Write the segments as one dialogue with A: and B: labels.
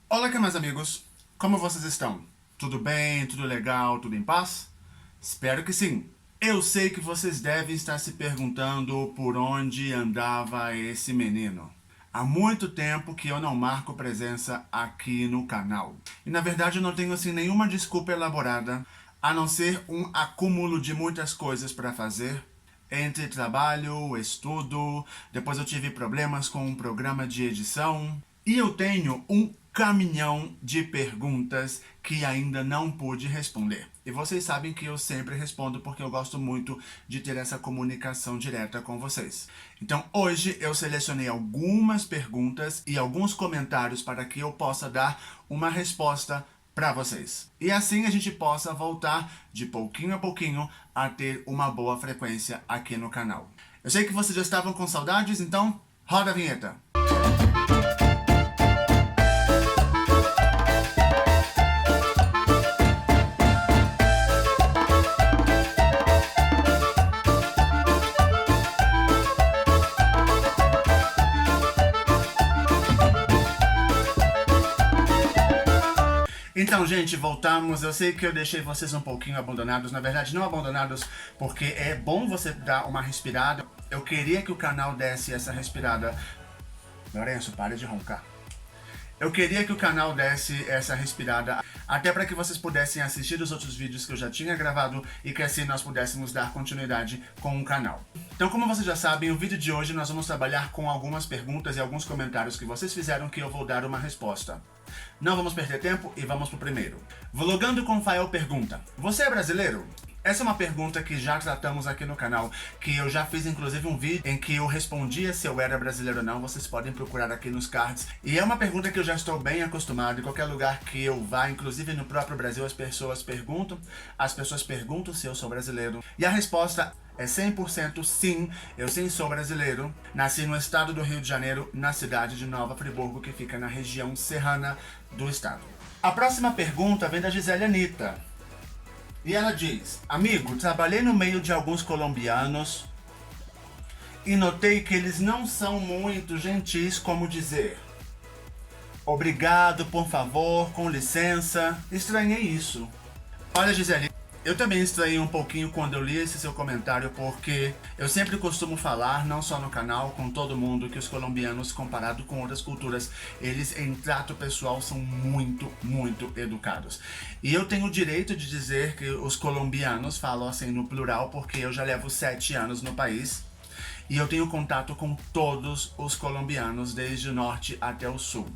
A: Olá, que meus amigos, como vocês estão? Tudo bem? Tudo legal? Tudo em paz? Espero que sim. Eu sei que vocês devem estar se perguntando por onde andava esse menino. Há muito tempo que eu não marco presença aqui no canal. E na verdade eu não tenho assim nenhuma desculpa elaborada, a não ser um acúmulo de muitas coisas para fazer. Entre trabalho, estudo, depois eu tive problemas com um programa de edição. E eu tenho um caminhão de perguntas que ainda não pude responder. E vocês sabem que eu sempre respondo porque eu gosto muito de ter essa comunicação direta com vocês. Então hoje eu selecionei algumas perguntas e alguns comentários para que eu possa dar uma resposta para vocês. E assim a gente possa voltar de pouquinho a pouquinho a ter uma boa frequência aqui no canal. Eu sei que vocês já estavam com saudades, então roda a vinheta. Então, gente, voltamos. Eu sei que eu deixei vocês um pouquinho abandonados. Na verdade, não abandonados, porque é bom você dar uma respirada. Eu queria que o canal desse essa respirada. Lourenço, pare de roncar. Eu queria que o canal desse essa respirada, até para que vocês pudessem assistir os outros vídeos que eu já tinha gravado e que assim nós pudéssemos dar continuidade com o canal. Então, como vocês já sabem, o vídeo de hoje nós vamos trabalhar com algumas perguntas e alguns comentários que vocês fizeram que eu vou dar uma resposta. Não vamos perder tempo e vamos pro primeiro. Vlogando com Fael pergunta: você é brasileiro? Essa é uma pergunta que já tratamos aqui no canal, que eu já fiz inclusive um vídeo em que eu respondia se eu era brasileiro ou não, vocês podem procurar aqui nos cards. E é uma pergunta que eu já estou bem acostumado, em qualquer lugar que eu vá, inclusive no próprio Brasil, as pessoas perguntam se eu sou brasileiro. E a resposta é 100% sim, eu sim sou brasileiro. Nasci no estado do Rio de Janeiro, na cidade de Nova Friburgo, que fica na região serrana do estado. A próxima pergunta vem da Gisele Anitta. E ela diz: amigo, trabalhei no meio de alguns colombianos e notei que eles não são muito gentis como dizer obrigado, por favor, com licença. Estranhei isso. Olha, Gisele, eu também estranhei um pouquinho quando eu li esse seu comentário, porque eu sempre costumo falar, não só no canal, com todo mundo, que os colombianos, comparado com outras culturas, eles em trato pessoal são muito, muito educados. E eu tenho o direito de dizer que os colombianos, falo assim no plural, porque eu já levo 7 anos no país, e eu tenho contato com todos os colombianos, desde o norte até o sul.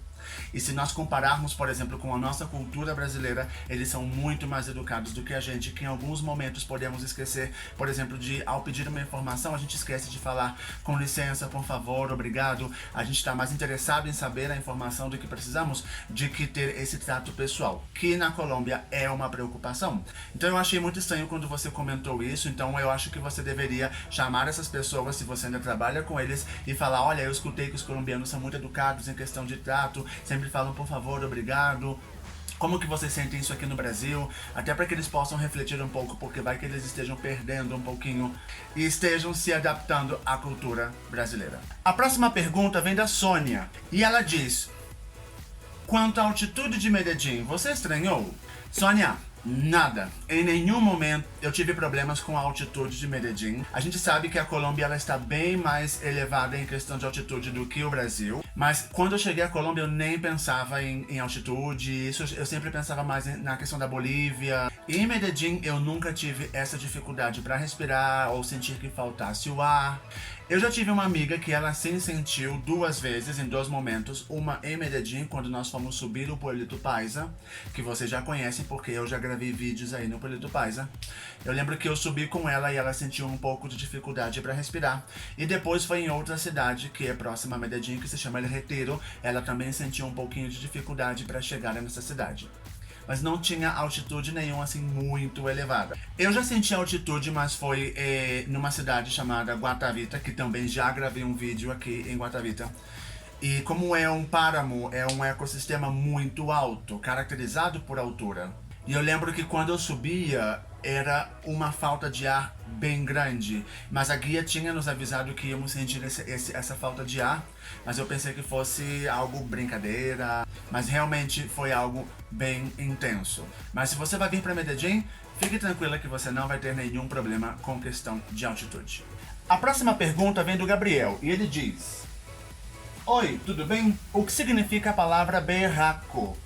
A: E se nós compararmos, por exemplo, com a nossa cultura brasileira, eles são muito mais educados do que a gente, que em alguns momentos podemos esquecer, por exemplo, de ao pedir uma informação, a gente esquece de falar com licença, por favor, obrigado. A gente está mais interessado em saber a informação do que precisamos, de que ter esse trato pessoal, que na Colômbia é uma preocupação. Então eu achei muito estranho quando você comentou isso, então eu acho que você deveria chamar essas pessoas, se você ainda trabalha com eles, e falar: olha, eu escutei que os colombianos são muito educados em questão de trato, sempre falam por favor, obrigado. Como que vocês sentem isso aqui no Brasil? Até para que eles possam refletir um pouco, porque vai que eles estejam perdendo um pouquinho e estejam se adaptando à cultura brasileira. A próxima pergunta vem da Sônia e ela diz: quanto à altitude de Medellín, você estranhou? Sônia, nada. Em nenhum momento eu tive problemas com a altitude de Medellín. A gente sabe que a Colômbia ela está bem mais elevada em questão de altitude do que o Brasil. Mas quando eu cheguei à Colômbia eu nem pensava em altitude. Isso eu sempre pensava mais na questão da Bolívia. E em Medellín eu nunca tive essa dificuldade para respirar ou sentir que faltasse o ar. Eu já tive uma amiga que ela sim sentiu 2 vezes, em 2 momentos. Uma em Medellín, quando nós fomos subir o Pueblito Paisa, que vocês já conhecem porque eu já gravei vídeos aí no Pueblito Paisa. Eu lembro que eu subi com ela e ela sentiu um pouco de dificuldade para respirar. E depois foi em outra cidade que é próxima a Medellín, que se chama El Retiro. Ela também sentiu um pouquinho de dificuldade para chegar nessa cidade. Mas não tinha altitude nenhuma assim muito elevada. Eu já senti altitude, mas foi numa cidade chamada Guatavita, que também já gravei um vídeo aqui em Guatavita. E como é um páramo, é um ecossistema muito alto, caracterizado por altura. E eu lembro que quando eu subia, era uma falta de ar bem grande, mas a guia tinha nos avisado que íamos sentir essa falta de ar, mas eu pensei que fosse algo brincadeira, mas realmente foi algo bem intenso. Mas se você vai vir para Medellín, fique tranquila que você não vai ter nenhum problema com questão de altitude. A próxima pergunta vem do Gabriel e ele diz: Oi, tudo bem? O que significa a palavra berraco?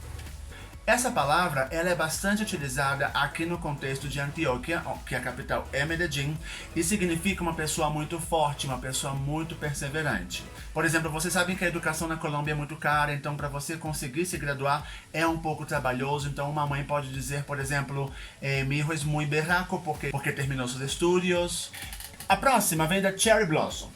A: Essa palavra ela é bastante utilizada aqui no contexto de Antioquia, que a capital é Medellín, e significa uma pessoa muito forte, uma pessoa muito perseverante. Por exemplo, vocês sabem que a educação na Colômbia é muito cara, então para você conseguir se graduar é um pouco trabalhoso. Então uma mãe pode dizer, por exemplo, mi hijo es muy berraco porque terminou seus estudos. A próxima vem da Cherry Blossom.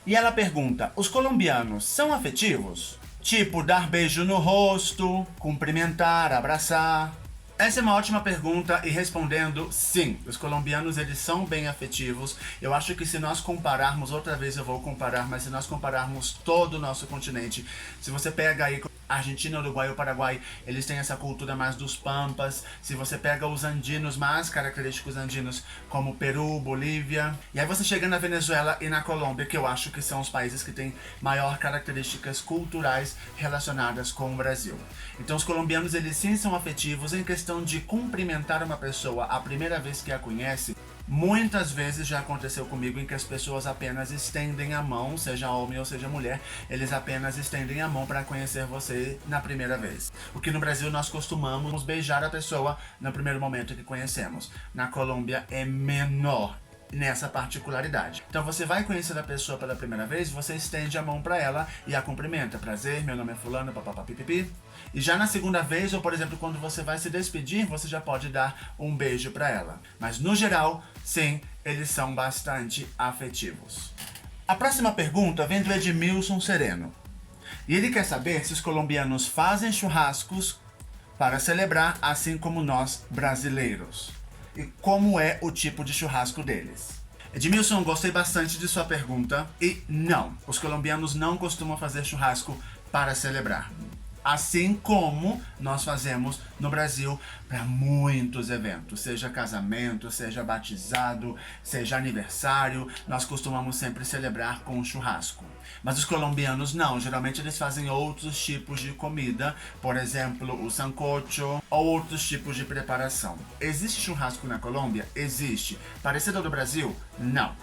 A: E ela pergunta: os colombianos são afetivos? Tipo, dar beijo no rosto, cumprimentar, abraçar. Essa é uma ótima pergunta e respondendo, sim, os colombianos eles são bem afetivos. Eu acho que se nós compararmos, outra vez eu vou comparar, mas se nós compararmos todo o nosso continente, se você pega aí Argentina, Uruguai ou Paraguai, eles têm essa cultura mais dos pampas. Se você pega os andinos, mais característicos andinos, como Peru, Bolívia. E aí você chega na Venezuela e na Colômbia, que eu acho que são os países que têm maior características culturais relacionadas com o Brasil. Então os colombianos, eles sim são afetivos em questão de cumprimentar uma pessoa a primeira vez que a conhece. Muitas vezes já aconteceu comigo em que as pessoas apenas estendem a mão, seja homem ou seja mulher, eles apenas estendem a mão para conhecer você na primeira vez. O que no Brasil nós costumamos beijar a pessoa no primeiro momento que conhecemos. Na Colômbia é menor nessa particularidade. Então você vai conhecer a pessoa pela primeira vez, você estende a mão para ela e a cumprimenta. Prazer, meu nome é fulano, papapá, pipipi. E já na segunda vez, ou por exemplo, quando você vai se despedir, você já pode dar um beijo para ela. Mas no geral, sim, eles são bastante afetivos. A próxima pergunta vem do Edmilson Sereno. E ele quer saber se os colombianos fazem churrascos para celebrar, assim como nós brasileiros. E como é o tipo de churrasco deles. Edmilson, gostei bastante de sua pergunta. E não, os colombianos não costumam fazer churrasco para celebrar. Assim como nós fazemos no Brasil para muitos eventos, seja casamento, seja batizado, seja aniversário, nós costumamos sempre celebrar com um churrasco. Mas os colombianos não, geralmente eles fazem outros tipos de comida, por exemplo, o sancocho ou outros tipos de preparação. Existe churrasco na Colômbia? Existe. Parecido ao do Brasil? Não.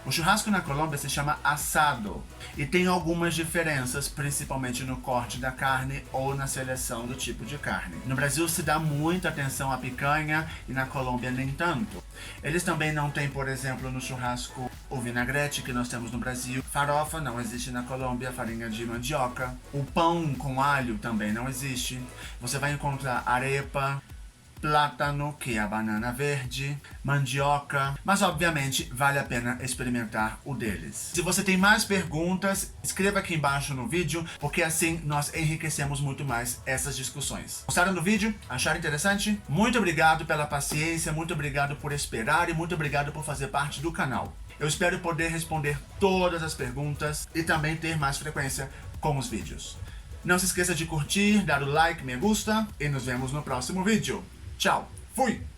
A: O churrasco na Colômbia se chama assado e tem algumas diferenças, principalmente no corte da carne ou na seleção do tipo de carne. No Brasil se dá muita atenção à picanha e na Colômbia nem tanto. Eles também não têm, por exemplo, no churrasco o vinagrete que nós temos no Brasil. Farofa não existe na Colômbia, farinha de mandioca. O pão com alho também não existe. Você vai encontrar arepa, plátano, que é a banana verde, mandioca, mas obviamente vale a pena experimentar o deles. Se você tem mais perguntas, escreva aqui embaixo no vídeo, porque assim nós enriquecemos muito mais essas discussões. Gostaram do vídeo? Acharam interessante? Muito obrigado pela paciência, muito obrigado por esperar e muito obrigado por fazer parte do canal. Eu espero poder responder todas as perguntas e também ter mais frequência com os vídeos. Não se esqueça de curtir, dar o like, me gusta e nos vemos no próximo vídeo. Tchau, fui!